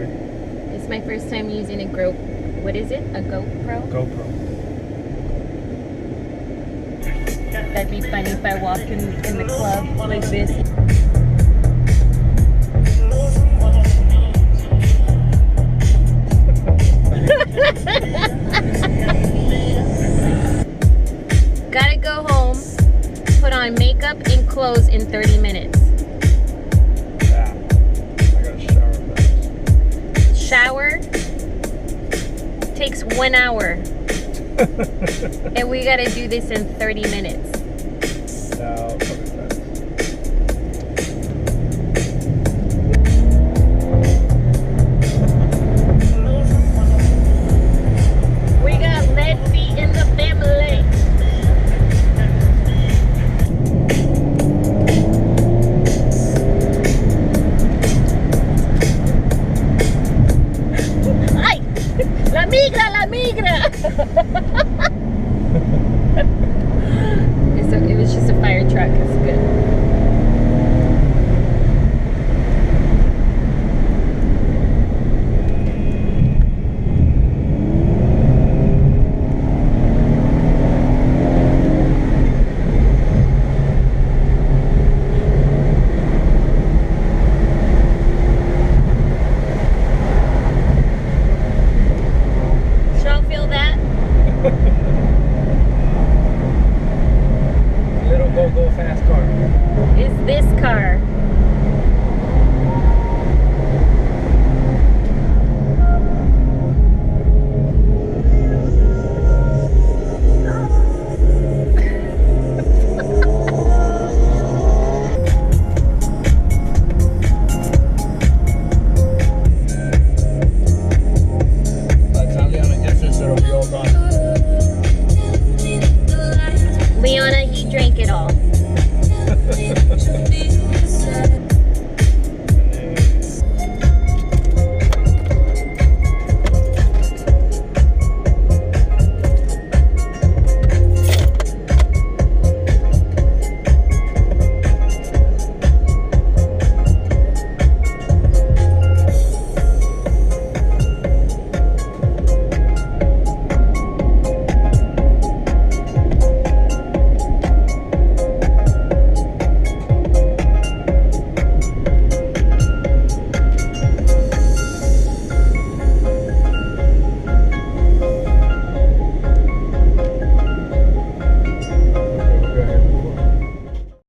me. It's my first time using a what is it? A GoPro? GoPro. That'd be funny if I walk in the club like this. Gotta go home, put on makeup and clothes in 30 minutes. Yeah. I gotta shower fast. Shower takes 1 hour. And we gotta do this in 30 minutes.